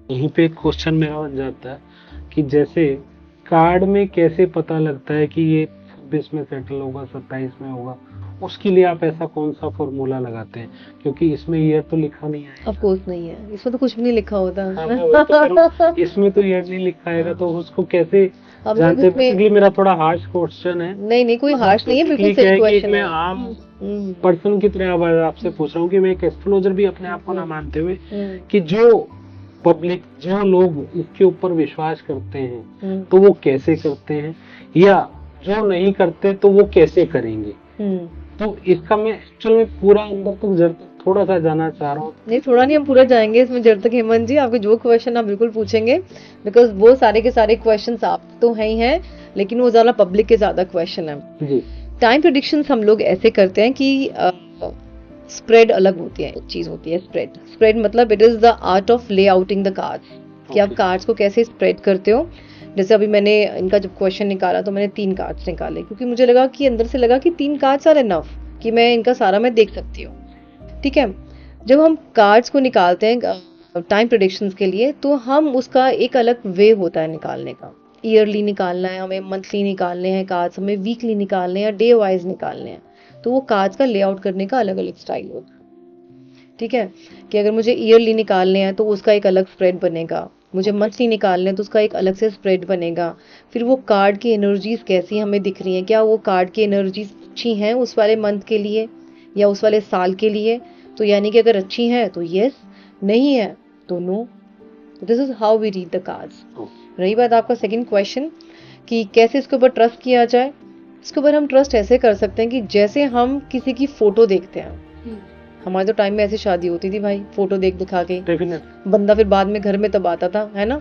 यहीं पे एक क्वेश्चन मेरा बन जाता है कि जैसे कार्ड में कैसे पता लगता है कि ये 26 में सेटल होगा, 27 में होगा, उसके लिए आप ऐसा कौन सा फॉर्मूला लगाते हैं? क्योंकि इसमें ईयर तो लिखा नहीं आएगा। ऑफ कोर्स नहीं है, इसमें तो कुछ भी नहीं लिखा होता। हाँ, मैं वही तो कह रहा हूँ, इसमें तो ईयर नहीं लिखा आएगा, तो उसको कैसे हम लोग जानते हैं? इसमें बेसिकली मेरा थोड़ा हार्श क्वेश्चन है। नहीं नहीं, कोई हार्श नहीं है, बिल्कुल बेसिकली क्या सही है कि एक क्वेश्चन मैं है। आम हम्म पर्सन की तरह अब आपसे पूछ रहा हूँ कि मैं एक एस्ट्रोलॉजर भी अपने आप को ना मानते हुए, हम्म कि जो पब्लिक, जो लोग इसके ऊपर विश्वास करते हैं हम्म तो वो कैसे करते हैं, या जो नहीं करते तो वो कैसे करेंगे? हम्म। तो इसका मैं एक्चुअल में पूरा अंदर तक जर थोड़ा सा जानना चाह रहा हूँ। नहीं, थोड़ा नहीं, हम पूरा जाएंगे इसमें जब तक। हेमंत जी, आपके जो क्वेश्चन आप बिल्कुल पूछेंगे, बिकॉज वो सारे के सारे क्वेश्चंस आप तो हैं ही हैं, लेकिन वो ज्यादा पब्लिक के ज्यादा क्वेश्चन है। जी। टाइम प्रिडिक्शंस हम लोग ऐसे करते हैं कि स्प्रेड अलग होती है, एक चीज होती है स्प्रेड। स्प्रेड मतलब it is the art of ले आउटिंग द कार्ड्स, कि आप Okay. कार्ड्स को कैसे स्प्रेड करते हो। जैसे अभी मैंने इनका जब क्वेश्चन निकाला तो मैंने 3 कार्ड्स निकाले, क्योंकि मुझे लगा कि अंदर से लगा कि 3 कार्ड्स आर इनफ, कि मैं इनका सारा मैं देख सकती हूँ। ठीक है, जब हम कार्ड्स को निकालते हैं टाइम प्रिडिक्शंस के लिए, तो हम उसका एक अलग वे होता है निकालने का। ईयरली निकालना है हमें, मंथली निकालने हैं कार्ड्स, हमें वीकली निकालने हैं, डे वाइज निकालने हैं। तो वो कार्ड्स का लेआउट करने का अलग अलग स्टाइल होता है। ठीक है, कि अगर मुझे ईयरली निकालने हैं तो उसका एक अलग स्प्रेड बनेगा, मुझे मंथली निकालने हैं तो उसका एक अलग से स्प्रेड बनेगा। फिर वो कार्ड की एनर्जीज कैसी हमें दिख रही हैं, क्या वो कार्ड की एनर्जीज अच्छी हैं उस वाले मंथ के लिए या उस वाले साल के लिए। तो यानी कि अगर अच्छी हैं तो यस, नहीं है तो no. This is how we read the cards. रही बात आपका सेकंड क्वेश्चन कि कैसे इसके ऊपर ट्रस्ट किया जाए, इसके ऊपर हम ट्रस्ट ऐसे कर सकते हैं कि जैसे हम किसी की फोटो देखते हैं। हमारे तो टाइम में ऐसी शादी होती थी भाई, फोटो देख दिखा के डेफिनेटली। बंदा फिर बाद में घर में तब आता था, है ना।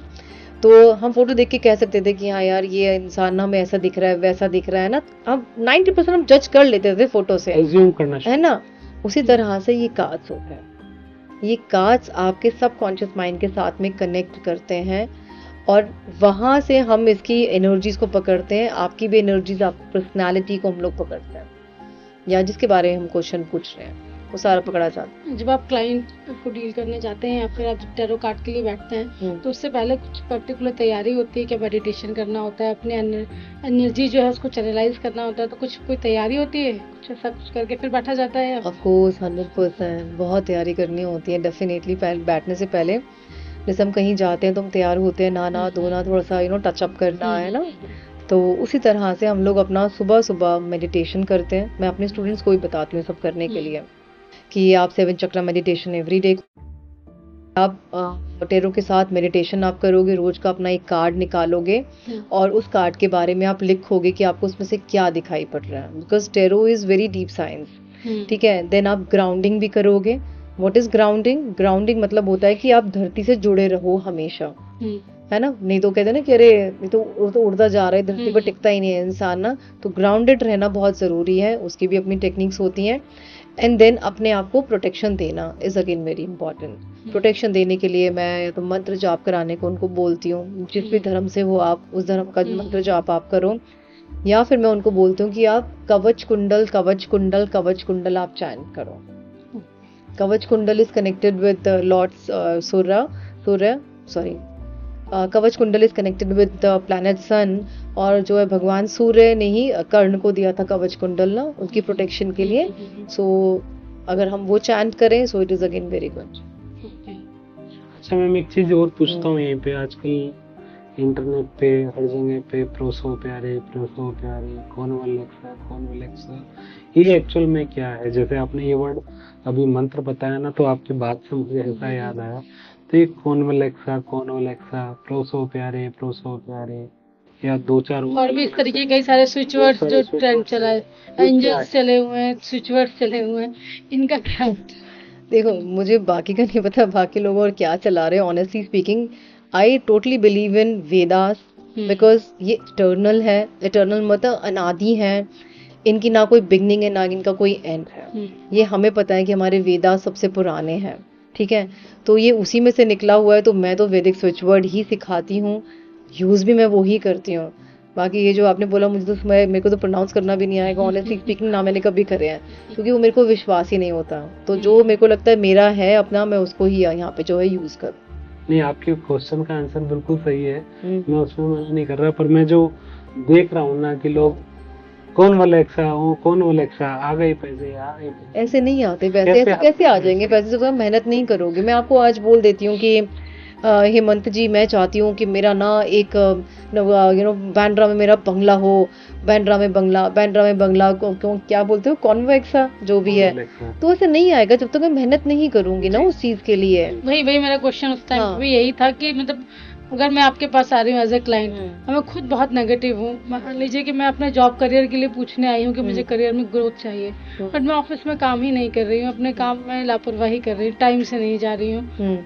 तो हम फोटो देख के कह सकते थे कि हाँ यार, ये इंसान ना हमें ऐसा दिख रहा है, वैसा दिख रहा है ना। अब 90% हम जज कर लेते थे फोटो से, एज्यूम करना है ना। उसी तरह से ये कार्ड्स होते हैं। ये कार्ड्स आपके सबकॉन्शियस माइंड के साथ में कनेक्ट करते हैं, और वहां से हम इसकी एनर्जीज को पकड़ते हैं। आपकी भी एनर्जीज, आपकी पर्सनालिटी को हम लोग पकड़ते हैं, या जिसके बारे में हम क्वेश्चन पूछ रहे हैं वो सारा पकड़ा जाता है। जब आप क्लाइंट को डील करने जाते हैं या फिर आप टैरो कार्ड के लिए बैठते हैं, तो उससे पहले कुछ पर्टिकुलर तैयारी होती है, क्या मेडिटेशन करना होता है, अपने एनर्जी जो है उसको चैनलाइज करना होता है, तो कुछ कोई तैयारी होती है, कुछ ऐसा कुछ करके फिर बैठा जाता है? ऑफ कोर्स 100% बहुत तैयारी करनी होती है डेफिनेटली। बैठने से पहले जैसे हम कहीं जाते हैं तो हम तैयार होते हैं, नहाना धोना, थोड़ा सा टच अप करना, है ना। तो उसी तरह से हम लोग अपना सुबह सुबह मेडिटेशन करते हैं। मैं अपने स्टूडेंट्स को भी बताती हूँ सब करने के लिए, कि आप 7 चक्रा मेडिटेशन एवरी डे, आप टेरो के साथ मेडिटेशन आप करोगे, रोज का अपना एक कार्ड निकालोगे और उस कार्ड के बारे में आप लिखोगे कि आपको उसमें से क्या दिखाई पड़ रहा है, because tarot is very deep science. ठीक है, देन आप ग्राउंडिंग भी करोगे। What is grounding? ग्राउंडिंग मतलब होता है कि आप धरती से जुड़े रहो हमेशा, है ना। नहीं तो कहते हैं ना कि अरे ये तो उड़ता जा रहा है, धरती पर टिकता ही नहीं है इंसान ना। तो ग्राउंडेड रहना बहुत जरूरी है, उसकी भी अपनी टेक्निक्स होती हैं। एंड देन अपने आप को प्रोटेक्शन देना is again very important. Protection देने के लिए मैं तो मंत्र जाप कराने को उनको बोलती हूँ, जिस भी धर्म से हो आप, उस धर्म का मंत्र जाप आप करो। या फिर मैं उनको बोलती हूँ कि आप कवच कुंडल कवच कुंडल कवच कुंडल आप चैंट करो। Kavach kundal is connected with lord Surya sorry kavach kundal is connected with the planet sun, और जो है भगवान सूर्य ने ही कर्ण को दिया था कवच कुंडल ना, उनकी प्रोटेक्शन के लिए। सो अगर हम वो चैंट करें, so it is again very good. अच्छा मैम, एक चीज और पूछता हूँ, यहीं पे आजकल इंटरनेट पे हर जगह पे प्रोसो प्यारे, कॉन्वलेक्सा, ये एक्चुअल में क्या है? जैसे आपने ये वर्ड अभी मंत्र बताया ना, तो आपकी बात से मुझे ऐसा याद आया। तो ये कॉन्वलेक्सा, प्रोसो प्यारे, या 2-4 और भी इस तरीके के कई सारे स्विच वर्ड्स जो ट्रेंड चला है, एंजल्स चले हुए हैं, स्विच वर्ड्स चले हुए हैं, इनका क्या? देखो, मुझे बाकी का नहीं पता, बाकी लोग और क्या चला रहे हैं। Honestly speaking, I totally believe in Vedas, because ये इटर्नल है। इटर्नल मतलब अनादि है, इनकी ना कोई बिगनिंग है ना इनका कोई एंड है। ये हमें पता है कि हमारे वेदास सबसे पुराने हैं, ठीक है। तो ये उसी में से निकला हुआ है, तो मैं तो वैदिक स्विच वर्ड ही सिखाती हूँ, यूज भी मैं वो ही करती हूँ। बाकी ये जो आपने बोला, मुझे तो मेरे को तो प्रोनाउंस करना भी नहीं आएगा ऑनेस्टली स्पीकिंग, ना मैंने कभी करे हैं, क्योंकि वो मेरे को विश्वास ही नहीं होता। तो जो मेरे को लगता है मेरा है अपना, मैं उसको ही यहाँ पे जो है यूज करूँ। नहीं, आपके क्वेश्चन का आंसर बिल्कुल सही है, हम्म। मैं उसमें मना नहीं कर रहा, पर मैं जो देख रहा हूँ ना कि लोग कौन वलेक्सा हो, कौन वलेक्सा, आ गए पैसे, आ गए पैसे, ऐसे नहीं आते पैसे, कैसे ऐसे कैसे आ आते जाएंगे पैसे? पैसे जब आप मेहनत नहीं करोगे। मैं आपको आज बोल देती हूँ कि हेमंत जी, मैं चाहती हूँ कि मेरा ना एक बांद्रा में मेरा बंगला हो, बांद्रा में बंगला को क्यों क्या बोलते हो, कॉन्वेक्सा जो भी कौन है। वलेक्सा? तो ऐसे नहीं आएगा जब तक मैं मेहनत नहीं करूंगी ना उस चीज के लिए। वही वही मेरा क्वेश्चन उस टाइम हाँ। पे यही था कि मतलब अगर मैं आपके पास आ रही हूँ एज ए क्लाइंट हम्म। और मैं खुद बहुत नेगेटिव हूँ, मान लीजिए कि मैं अपने जॉब करियर के लिए पूछने आई हूँ कि मुझे करियर में ग्रोथ चाहिए, बट मैं ऑफिस में काम ही नहीं कर रही हूँ, अपने काम में लापरवाही कर रही हूँ, टाइम से नहीं जा रही हूँ, हम्म।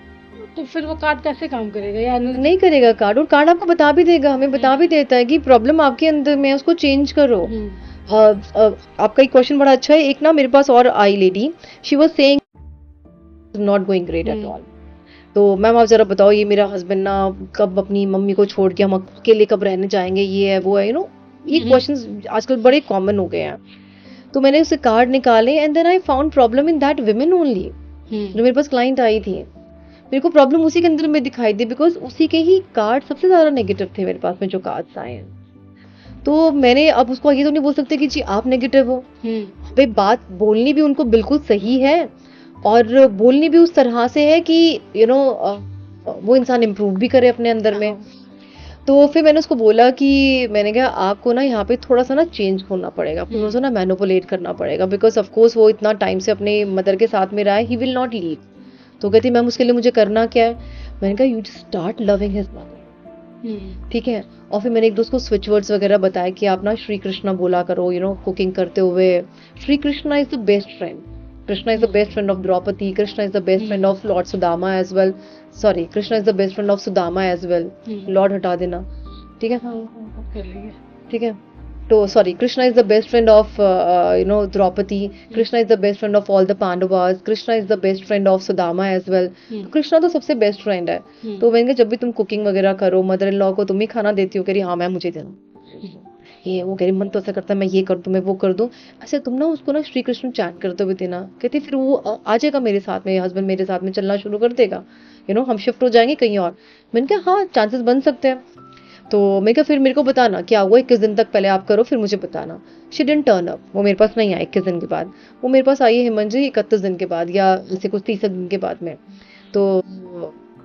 तो फिर वो कार्ड कैसे काम करेगा यार? नहीं करेगा कार्ड, और कार्ड आपको बता भी देगा, हमें बता भी देता है कि प्रॉब्लम आपके अंदर में है, उसको चेंज करो। आपका एक क्वेश्चन बड़ा अच्छा है। एक ना मेरे पास और I lady, she was saying not going great at all. तो मैम आप जरा बताओ, ये मेरा हस्बैंड ना कब अपनी मम्मी को छोड़ के हम अकेले कब रहने जाएंगे, ये है वो है, ये क्वेश्चंस आजकल बड़े कॉमन हो गए हैं। तो मैंने उससे कार्ड निकाले and then I found problem in that women only. जो मेरे पास क्लाइंट आई थी, मेरे को प्रॉब्लम उसी के अंदर में दिखाई दी, बिकॉज उसी के ही कार्ड सबसे ज्यादा नेगेटिव थे मेरे पास में जो कार्ड्स आए हैं। तो मैंने अब उसको ये तो नहीं बोल सकते कि जी आप नेगेटिव हो, भाई बात बोलनी भी उनको बिल्कुल सही है और बोलनी भी उस तरह से है कि वो इंसान इम्प्रूव भी करे अपने अंदर में। तो फिर मैंने उसको बोला कि मैंने कहा आपको ना यहाँ पे थोड़ा सा ना चेंज होना पड़ेगा, आपको थोड़ा सा ना मैनिपुलेट करना पड़ेगा, बिकॉज ऑफ कोर्स वो इतना टाइम से अपने मदर के साथ में रहा है, ही विल नॉट लीव। तो कहती मैम उसके लिए मुझे करना क्या है? मैंने कहा you just start loving his mother, ठीक है। और फिर मैंने एक दोस्त को स्विच वर्ड्स वगैरह बताया कि आप ना श्री कृष्णा बोला करो, कुकिंग करते हुए, Shri Krishna is the best friend, Krishna is the best friend of Draupadi, Krishna is the best friend of lord Sudama as well, sorry Krishna is the best friend of Sudama as well, lord हटा देना, ठीक है, ठीक है। तो sorry, Krishna is the best friend of Draupadi, Krishna is the best friend of all the Pandavas, Krishna is the best friend of Sudama as well. Krishna तो सबसे best friend है। तो मैंने कहा जब भी तुम कुकिंग वगैरह करो, मदर इन लॉ को तुम ही खाना देती हो, कह रही हाँ मैम मुझे देना, ये वो कह रही मन तो ऐसा करता है मैं ये कर दूं, मैं वो कर दूं। अच्छा तुम ना उसको ना श्री कृष्ण चैंट करते हुए देना, कहती फिर वो आ जाएगा मेरे साथ में, हस्बैंड मेरे साथ में चलना शुरू कर देगा, हम शिफ्ट हो जाएंगे कहीं और। मैंने कहा हाँ चांसेस बन सकते हैं। तो मैं कहा फिर मेरे को बताना क्या हुआ, 21 दिन तक पहले आप करो फिर मुझे बताना। शी डिडंट टर्न अप, वो मेरे पास नहीं आई 21 दिन के बाद, वो मेरे पास आई है हेमंत जी 31 दिन के बाद या ऐसे कुछ 30 दिन के बाद में। तो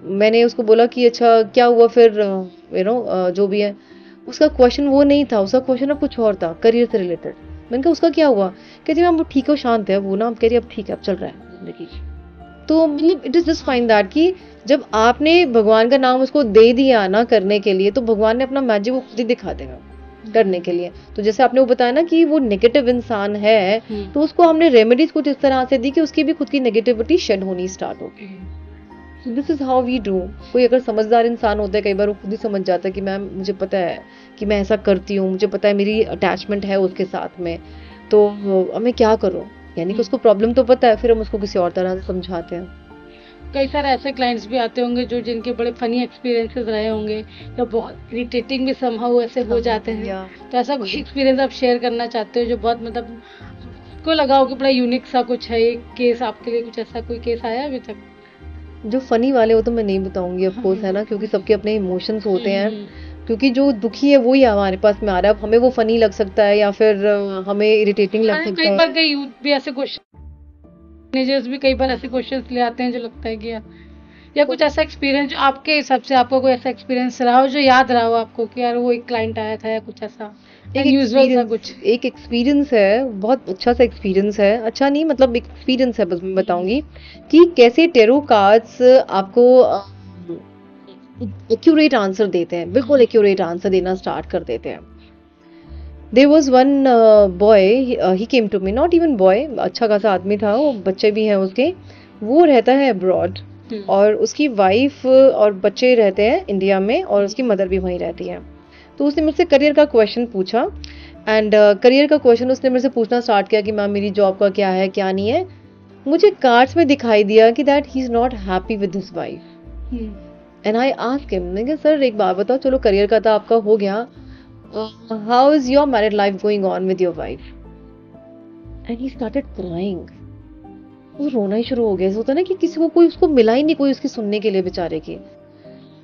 मैंने उसको बोला कि अच्छा क्या हुआ फिर, जो भी है। उसका क्वेश्चन वो नहीं था, उसका क्वेश्चन अब कुछ और था, करियर से रिलेटेड। मैंने कहा उसका क्या हुआ? कहती मैम वो ठीक है, शांत है वो ना, कह रही अब ठीक है अब चल रहा है जिंदगी। तो मतलब it is just fine that कि जब आपने भगवान का नाम उसको दे दिया ना करने के लिए, तो भगवान ने अपना मैजिक वो खुद ही दिखा देगा करने के लिए। तो जैसे आपने वो बताया ना कि वो नेगेटिव इंसान है, तो उसको हमने रेमेडीज कुछ इस तरह से दी कि उसकी भी खुद की नेगेटिविटी शेड होनी स्टार्ट हो गई। So this is how we do. कोई अगर समझदार इंसान होता है, कई बार वो खुद ही समझ जाता है कि मैम मुझे पता है कि मैं ऐसा करती हूँ, मुझे पता है मेरी अटैचमेंट है उसके साथ में, तो अब मैं क्या करूँ। यानी कि उसको प्रॉब्लम तो पता है, फिर हम उसको किसी और तरह से समझाते हैं। कई सारे ऐसे क्लाइंट्स भी आते होंगे जो जिनके बड़े फनी एक्सपीरियंसेस रहे होंगे या बहुत इरिटेटिंग भी समहाउ ऐसे हो जाते हैं। तो ऐसा कोई एक्सपीरियंस आप शेयर करना चाहते हो जो बहुत मतलब को लगा हो कि बड़ा यूनिक सा कुछ है, एक केस आपके लिए, कुछ ऐसा कोई केस आया अभी तक? जो फनी वाले वो तो मैं नहीं बताऊंगी ऑफ कोर्स, है ना, क्योंकि सबके अपने इमोशंस होते हैं। क्योंकि जो दुखी है वही हमारे पास में आ रहा है, अब हमें वो फनी लग सकता है या फिर हमें इरिटेटिंग लग सकता है। कई बार कई यूथ भी ऐसे क्वेश्चन, मैनेजर्स भी कई बार ऐसे क्वेश्चंस ले आते हैं जो लगता है कि या कुछ ऐसा एक्सपीरियंस जो आपके हिसाब से आपको कोई ऐसा एक्सपीरियंस रहा हो जो याद रहा हो आपको कि यार वो एक क्लाइंट आया था या कुछ ऐसा एक एक्सपीरियंस है, बहुत अच्छा सा एक्सपीरियंस है, अच्छा नहीं मतलब एक्सपीरियंस है, बस मैं बताऊंगी कि कैसे टेरो कार्ड्स आपको एक्यूरेट आंसर देते हैं, बिल्कुल एक्यूरेट आंसर देना स्टार्ट कर देते हैं। There was one boy, he came to me, not even boy, अच्छा खासा आदमी था, वो बच्चे भी हैं उसके, वो रहता है अब्रॉड और उसकी वाइफ और बच्चे रहते हैं इंडिया में और उसकी मदर भी वहीं रहती है। तो उसने मुझसे करियर का क्वेश्चन पूछा एंड करियर का क्वेश्चन उसने मेरे से पूछना स्टार्ट किया कि मैम मेरी जॉब का क्या है क्या नहीं है। मुझे कार्ड्स में दिखाई दिया कि that he is not happy with his wife and I asked him, मैंने कहा सर एक बात बताओ, चलो करियर का तो आपका हो गया, how is your married life going on with your wife? And he started crying. वो रोना ही शुरू हो गया। ऐसा होता है ना कि किसी को कोई उसको मिला ही नहीं, कोई उसकी सुनने के लिए बेचारे की।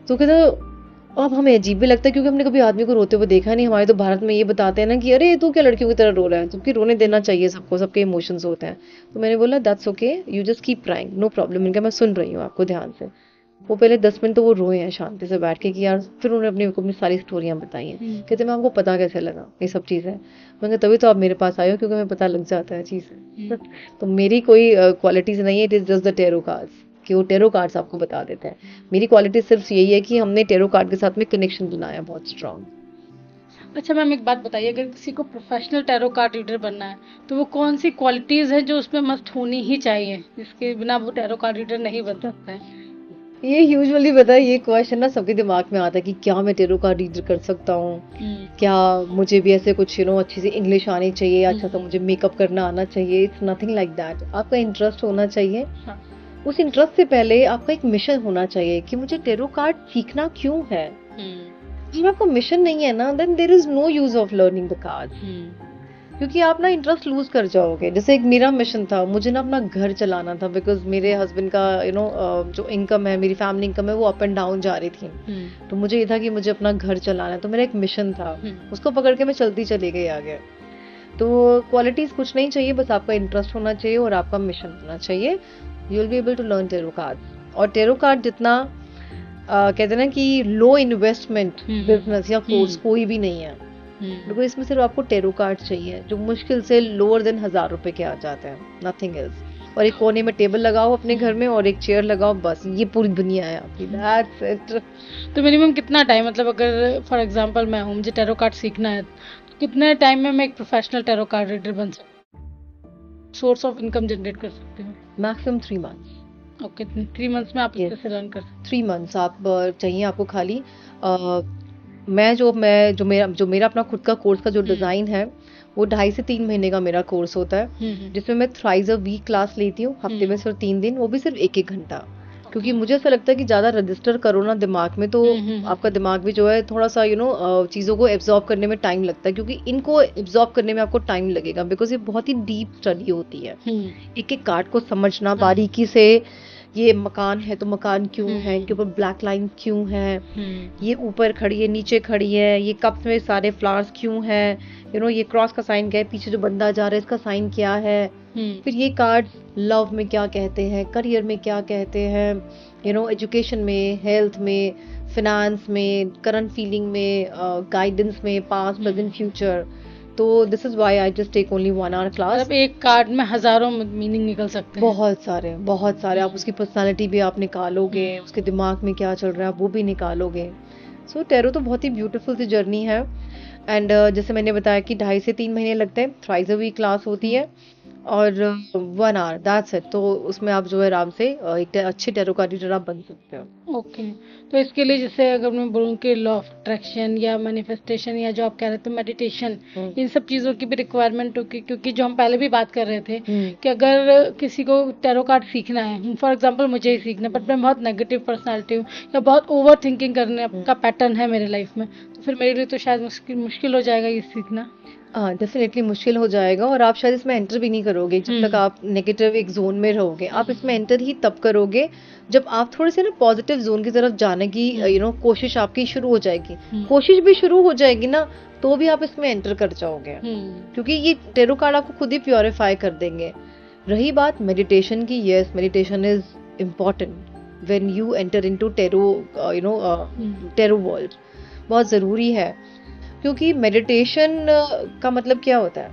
तो कहता अब हमें अजीब भी लगता है क्योंकि हमने कभी आदमी को रोते हुए देखा नहीं। हमारे तो भारत में ये बताते हैं ना कि अरे तू क्या लड़कियों की तरह रो रहा है, जबकि रोने देना चाहिए सबको, सबके इमोशंस होते हैं। तो मैंने बोला that's okay, you just keep crying, no problem. इनका मैं सुन रही हूँ आपको ध्यान से। वो पहले 10 मिनट तो वो रोए हैं शांति से बैठ के कि यार, फिर उन्होंने अपनी सारी स्टोरियां बताई हैं। कहते मैं आपको पता कैसे लगा ये सब चीज़ें? मैंने कहा तभी तो आप मेरे पास आए हो, क्योंकि हमें पता लग जाता है चीज़ें। तो मेरी कोई क्वालिटीज नहीं है, it is just the tarot cards, कि वो टेरो कार्ड्स आपको बता देते हैं। मेरी क्वालिटी सिर्फ यही है कि हमने टेरो कार्ड के साथ में कनेक्शन बनाया बहुत स्ट्रांग। अच्छा मैम, एक बात बताइए, अगर किसी को प्रोफेशनल टैरो कार्ड रीडर बनना है तो वो कौन सी क्वालिटीज है जो उसमें मस्ट होनी ही चाहिए, जिसके बिना वो टैरो कार्ड रीडर नहीं बन सकता है? ये यूजुअली पता है, ये क्वेश्चन ना सबके दिमाग में आता है कि क्या मैं टेरो कार्ड रीडर कर सकता हूँ, क्या मुझे भी ऐसे कुछ अच्छी सी इंग्लिश आनी चाहिए, अच्छा सा मुझे मेकअप करना आना चाहिए। It's nothing like that. आपका इंटरेस्ट होना चाहिए। हाँ। उस इंटरेस्ट से पहले आपका एक मिशन होना चाहिए कि मुझे टेरो कार्ड सीखना क्यों है। जब आपका मिशन नहीं है ना, then there is no use of learning the cards, क्योंकि आप ना इंटरेस्ट लूज कर जाओगे। जैसे एक मेरा मिशन था, मुझे ना अपना घर चलाना था, बिकॉज मेरे हस्बैंड का जो इनकम है, मेरी फैमिली इनकम है, वो अप एंड डाउन जा रही थी। तो मुझे ये था कि मुझे अपना घर चलाना है, तो मेरा एक मिशन था, उसको पकड़ के मैं चलती चली गई आगे। तो क्वालिटीज कुछ नहीं चाहिए, बस आपका इंटरेस्ट होना चाहिए और आपका मिशन होना चाहिए। You will be able to learn tarot cards. और टेरो कार्ड जितना कहते हैं ना कि लो इन्वेस्टमेंट बिजनेस या कोर्स कोई भी नहीं है, बिकॉज इसमें सिर्फ आपको टेरो कार्ड चाहिए जो मुश्किल से लोअर देन 1000 रुपए के आ जाते हैं, नथिंग एल्स। और एक कोने में टेबल लगाओ अपने घर में और एक चेयर लगाओ, बस ये पूरी दुनिया है आपकी, दैट्स इट। तो मिनिमम कितना टाइम, मतलब अगर फॉर एग्जांपल मैं हूँ, मुझे टैरो कार्ड सीखना है, तो कितने टाइम में मैं एक प्रोफेशनल टैरो कार्ड रीडर बन सकती हूँ, सोर्स ऑफ इनकम जनरेट कर सकती हूँ? Maximum 3 months. ओके, 3 मंथ्स में आप Yes. इससे लर्न कर सकते हैं? 3 मंथ्स आप चाहिए आपको खाली। जो मेरा अपना खुद का कोर्स का जो डिजाइन है, वो 2.5 से 3 महीने का मेरा कोर्स होता है, जिसमें मैं थ्राइस अ वीक क्लास लेती हूँ, हफ्ते में सिर्फ 3 दिन, वो भी सिर्फ 1-1 घंटा। क्योंकि मुझे ऐसा लगता है कि ज्यादा रजिस्टर करो ना दिमाग में, तो आपका दिमाग भी जो है थोड़ा सा चीजों को एब्जॉर्ब करने में टाइम लगता है, क्योंकि इनको एब्जॉर्ब करने में आपको टाइम लगेगा, बिकॉज ये बहुत ही डीप स्टडी होती है। एक एक कार्ड को समझना बारीकी से, ये मकान है तो मकान क्यों है, इनके ऊपर ब्लैक लाइन क्यों है, ये ऊपर खड़ी है नीचे खड़ी है, ये कप्स में सारे फ्लावर्स क्यों है, ये क्रॉस का साइन क्या है, पीछे जो बंदा जा रहा है इसका साइन क्या है, फिर ये कार्ड लव में क्या कहते हैं, करियर में क्या कहते हैं, एजुकेशन में, हेल्थ में, फिनेंस में, करंट फीलिंग में, गाइडेंस में, पास्ट प्रेजेंट फ्यूचर। तो this is why I just take only 1 hour class. मतलब एक कार्ड में हजारों मीनिंग निकल सकते हैं। बहुत सारे आप उसकी पर्सनालिटी भी आप निकालोगे, उसके दिमाग में क्या चल रहा है आप वो भी निकालोगे। सो टैरो तो बहुत ही ब्यूटीफुल सी जर्नी है। एंड जैसे मैंने बताया कि 2.5 से 3 महीने लगते हैं, थ्राइस अ वीक क्लास होती है और 1 hour, दैट्स इट। तो उसमें आप जो है आराम से एक अच्छे टैरो कार्ड रीडर आप बन सकते हो। ओके, तो इसके लिए जैसे अगर मैं बोलूँ कि लॉ ऑफ अट्रैक्शन या मैनिफेस्टेशन या जो आप कह रहे थे मेडिटेशन, इन सब चीज़ों की भी रिक्वायरमेंट होगी, क्योंकि जो हम पहले भी बात कर रहे थे कि अगर किसी को टैरो कार्ड सीखना है, फॉर एग्जांपल मुझे ही सीखना है, बट मैं बहुत नेगेटिव पर्सनालिटी हूँ या बहुत ओवर थिंकिंग करने का पैटर्न है मेरे लाइफ में, तो फिर मेरे लिए तो शायद मुश्किल हो जाएगा ये सीखना। हाँ, डेफिनेटली मुश्किल हो जाएगा और आप शायद इसमें एंटर भी नहीं करोगे जब तक आप नेगेटिव एक जोन में रहोगे। आप इसमें एंटर ही तब करोगे जब आप थोड़े से ना पॉजिटिव जोन की तरफ जाने की कोशिश आपकी शुरू हो जाएगी। कोशिश भी शुरू हो जाएगी ना, तो भी आप इसमें एंटर कर जाओगे, क्योंकि ये टेरो कार्ड आपको खुद ही प्योरीफाई कर देंगे। रही बात मेडिटेशन की, yes, meditation is important when you enter into tarot world, बहुत जरूरी है। क्योंकि मेडिटेशन का मतलब क्या होता है?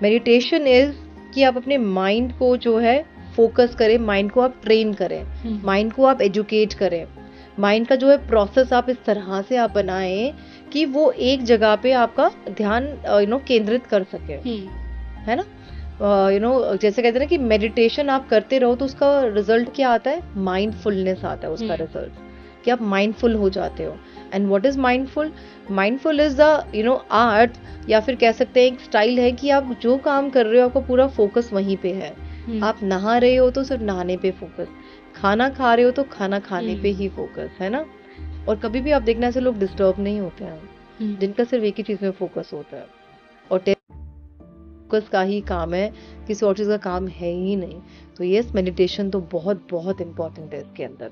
मेडिटेशन इज कि आप अपने माइंड को जो है फोकस करें, माइंड को आप ट्रेन करें, माइंड को आप एजुकेट करें, माइंड का जो है प्रोसेस आप इस तरह से आप बनाएं कि वो एक जगह पे आपका ध्यान केंद्रित कर सके, है ना। जैसे कहते हैं ना कि मेडिटेशन आप करते रहो तो उसका रिजल्ट क्या आता है? माइंडफुलनेस आता है उसका रिजल्ट, कि आप माइंडफुल हो जाते हो। And what is mindful? Mindful is the art, या फिर कह सकते हैं एक स्टाइल है कि आप जो काम कर रहे हो आपका पूरा फोकस वहीं पे है। आप नहा रहे हो तो सिर्फ नहाने पे फोकस, खाना खा रहे हो तो खाना खाने पे ही फोकस, है ना। और कभी भी आप देखना ऐसे लोग डिस्टर्ब नहीं होते हैं जिनका सिर्फ एक ही चीज में फोकस होता है, और फोकस का ही काम है, किसी और चीज का काम है ही नहीं। तो यस, मेडिटेशन तो बहुत बहुत इंपॉर्टेंट है इसके अंदर।